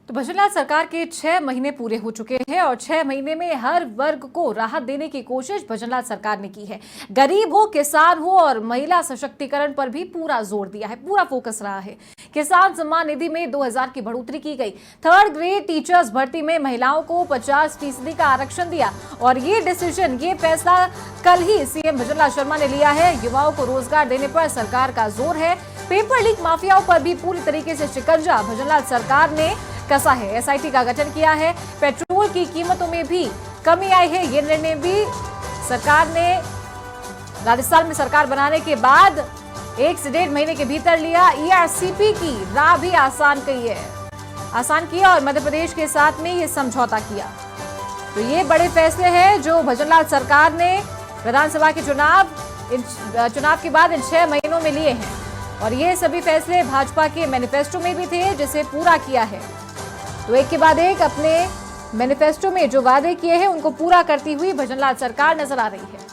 तो भजनलाल सरकार के 6 महीने पूरे हो चुके हैं और 6 महीने में हर वर्ग को राहत देने की कोशिश भजनलाल सरकार ने की है। गरीब हो, किसान हो और महिला सशक्तिकरण पर भी पूरा जोर दिया है, पूरा फोकस रहा है। किसान सम्मान निधि में 2000 की बढ़ोतरी की गई। 3rd ग्रेड टीचर्स भर्ती में महिलाओं को 50% का आरक्षण दिया और ये फैसला कल ही सीएम भजनलाल शर्मा ने लिया है। युवाओं को रोजगार देने पर सरकार का जोर है। पेपर लीक माफियाओं पर भी पूरी तरीके से शिकंजा भजनलाल सरकार ने कसा है। एसआईटी का गठन किया है। पेट्रोल की कीमतों में भी कमी आई है। ये निर्णय भी सरकार ने राजस्थान में सरकार बनाने के बाद 1 से 1.5 महीने के भीतर लिया। ईआरसीपी की राह भी आसान किया और मध्य प्रदेश के साथ में ये समझौता किया। तो ये बड़े फैसले हैं जो भजनलाल सरकार ने विधानसभा के चुनाव के बाद इन 6 महीनों में लिए हैं और ये सभी फैसले भाजपा के मैनिफेस्टो में भी थे, जिसे पूरा किया है। तो एक के बाद एक अपने मैनिफेस्टो में जो वादे किए हैं उनको पूरा करती हुई भजनलाल सरकार नजर आ रही है।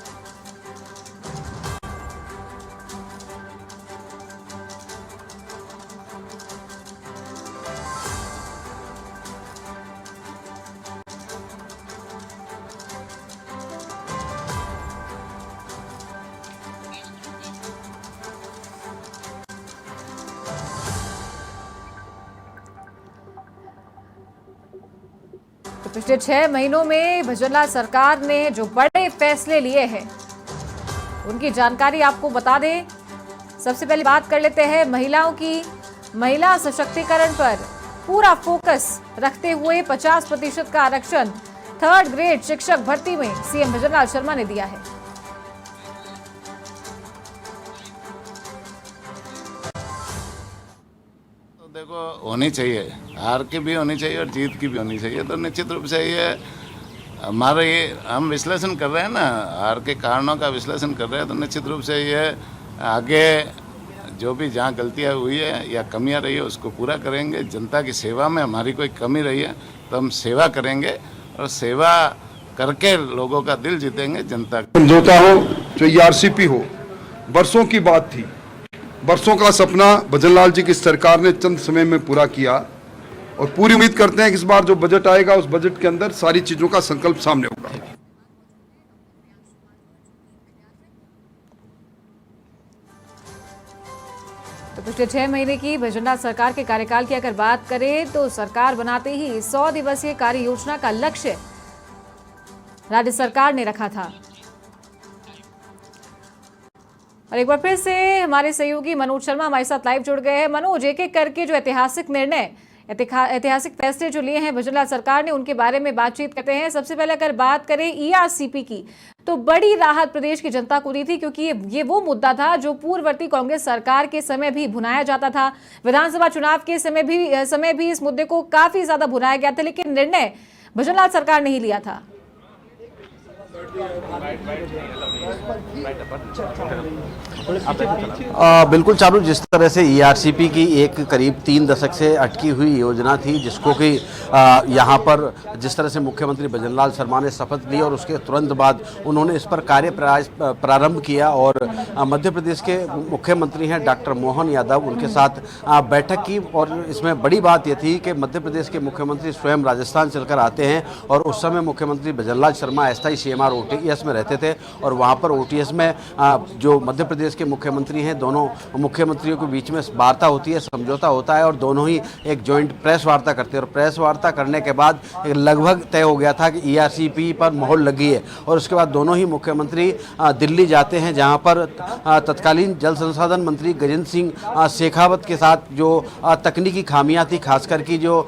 तो पिछले 6 महीनों में भजनलाल सरकार ने जो बड़े फैसले लिए हैं उनकी जानकारी आपको बता दें। सबसे पहले बात कर लेते हैं महिलाओं की। महिला सशक्तिकरण पर पूरा फोकस रखते हुए 50% का आरक्षण 3rd ग्रेड शिक्षक भर्ती में सीएम भजनलाल शर्मा ने दिया है। देखो, होनी चाहिए, हार की भी होनी चाहिए और जीत की भी होनी चाहिए। तो निश्चित रूप से ये हमारे हम विश्लेषण कर रहे हैं ना, हार के कारणों का विश्लेषण कर रहे हैं। तो निश्चित रूप से ये आगे जो भी जहाँ गलतियाँ हुई है या कमियाँ रही है उसको पूरा करेंगे। जनता की सेवा में हमारी कोई कमी रही है तो हम सेवा करेंगे और सेवा करके लोगों का दिल जीतेंगे। जनता समझौता हो, जो ईआरसीपी हो, वर्षों की बात थी। वर्षों का सपना भजनलाल जी की सरकार ने चंद समय में पूरा किया और पूरी उम्मीद करते हैं कि इस बार जो बजट आएगा उस बजट के अंदर सारी चीजों का संकल्प सामने होगा। तो पिछले 6 महीने की भजनलाल सरकार के कार्यकाल की अगर बात करें तो सरकार बनाते ही 100 दिवसीय कार्य योजना का लक्ष्य राज्य सरकार ने रखा था। और एक बार फिर से हमारे सहयोगी मनोज शर्मा हमारे साथ लाइव जुड़ गए हैं। मनोज, एक एक करके जो ऐतिहासिक फैसले जो लिए हैं भजनलाल सरकार ने उनके बारे में बातचीत करते हैं। सबसे पहले अगर बात करें ईआरसीपी की, तो बड़ी राहत प्रदेश की जनता को दी थी क्योंकि ये वो मुद्दा था जो पूर्ववर्ती कांग्रेस सरकार के समय भी भुनाया जाता था। विधानसभा चुनाव के समय भी इस मुद्दे को काफी ज्यादा भुनाया गया था, लेकिन निर्णय भजनलाल सरकार ने ही लिया था। बिल्कुल चालू, जिस तरह से ईआरसीपी की एक करीब 3 दशक से अटकी हुई योजना थी, जिसको कि यहाँ पर जिस तरह से मुख्यमंत्री भजनलाल शर्मा ने शपथ ली और उसके तुरंत बाद उन्होंने इस पर कार्य प्रारंभ किया और मध्य प्रदेश के मुख्यमंत्री हैं डॉक्टर मोहन यादव, उनके साथ बैठक की। और इसमें बड़ी बात यह थी कि मध्य प्रदेश के मुख्यमंत्री स्वयं राजस्थान चलकर आते हैं और उस समय मुख्यमंत्री भजनलाल शर्मा अस्थायी सीएमआर ओटीएस में रहते थे और वहाँ पर ओटीएस में जो मध्य प्रदेश के मुख्यमंत्री हैं, दोनों मुख्यमंत्रियों के बीच में वार्ता होती है, समझौता होता है और दोनों ही एक जॉइंट प्रेस वार्ता करते हैं। और प्रेस वार्ता करने के बाद लगभग तय हो गया था कि ईआरसीपी पर मोहर लगी है और उसके बाद दोनों ही मुख्यमंत्री दिल्ली जाते हैं, जहाँ पर तत्कालीन जल संसाधन मंत्री गजेंद्र सिंह शेखावत के साथ जो तकनीकी खामियां थी, खासकर की जो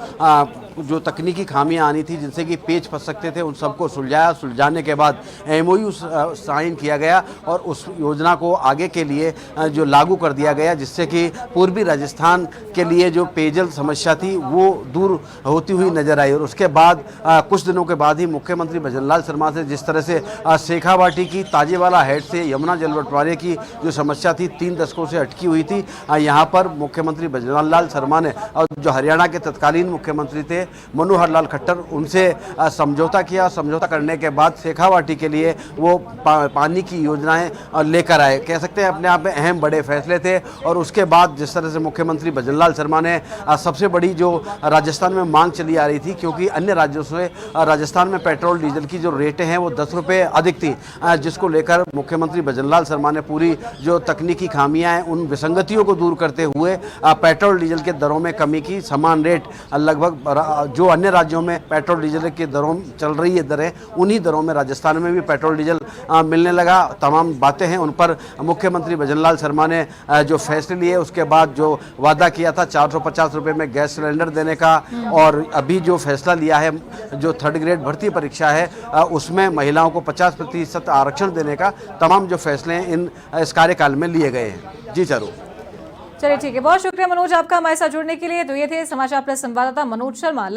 तकनीकी खामियां आनी थी जिनसे कि पेच फंस सकते थे, उन सबको सुलझाने के बाद एमओयू साइन किया गया और उस योजना को आगे के लिए जो लागू कर दिया गया, जिससे कि पूर्वी राजस्थान के लिए जो पेयजल समस्या थी वो दूर होती हुई नजर आई। और उसके बाद कुछ दिनों के बाद ही मुख्यमंत्री भजनलाल शर्मा से जिस तरह से शेखावाटी की ताजेवाला हेड से यमुना जल बंटवारे की जो समस्या थी 3 दशकों से अटकी हुई थी, यहाँ पर मुख्यमंत्री भजनलाल शर्मा ने और जो हरियाणा के तत्कालीन मुख्यमंत्री थे मनोहर लाल खट्टर, उनसे समझौता किया। समझौता करने के बाद शेखावाटी के लिए वो पानी की योजनाएं लेकर आए। कह सकते हैं अपने आप में अहम बड़े फैसले थे। और उसके बाद जिस तरह से मुख्यमंत्री भजनलाल शर्मा ने सबसे बड़ी जो राजस्थान में मांग चली आ रही थी, क्योंकि अन्य राज्यों से राजस्थान में पेट्रोल डीजल की जो रेटें हैं वो 10 रुपये अधिक थी, जिसको लेकर मुख्यमंत्री भजनलाल शर्मा ने पूरी जो तकनीकी खामियां हैं उन विसंगतियों को दूर करते हुए पेट्रोल डीजल के दरों में कमी की। समान रेट लगभग जो अन्य राज्यों में पेट्रोल डीजल के दरों चल रही है दरें, उन्हीं दरों में राजस्थान में भी पेट्रोल डीजल मिलने लगा। तमाम बातें हैं, उन पर मुख्यमंत्री भजनलाल शर्मा ने जो फैसले लिए। उसके बाद जो वादा किया था 450 रुपये में गैस सिलेंडर देने का, और अभी जो फैसला लिया है जो 3rd ग्रेड भर्ती परीक्षा है उसमें महिलाओं को 50% आरक्षण देने का, तमाम जो फैसले हैं इस कार्यकाल में लिए गए हैं। जी चारू। चलिए ठीक है, बहुत शुक्रिया मनोज आपका हमारे साथ जुड़ने के लिए। तो ये थे समाचार प्लस संवाददाता मनोज शर्मा।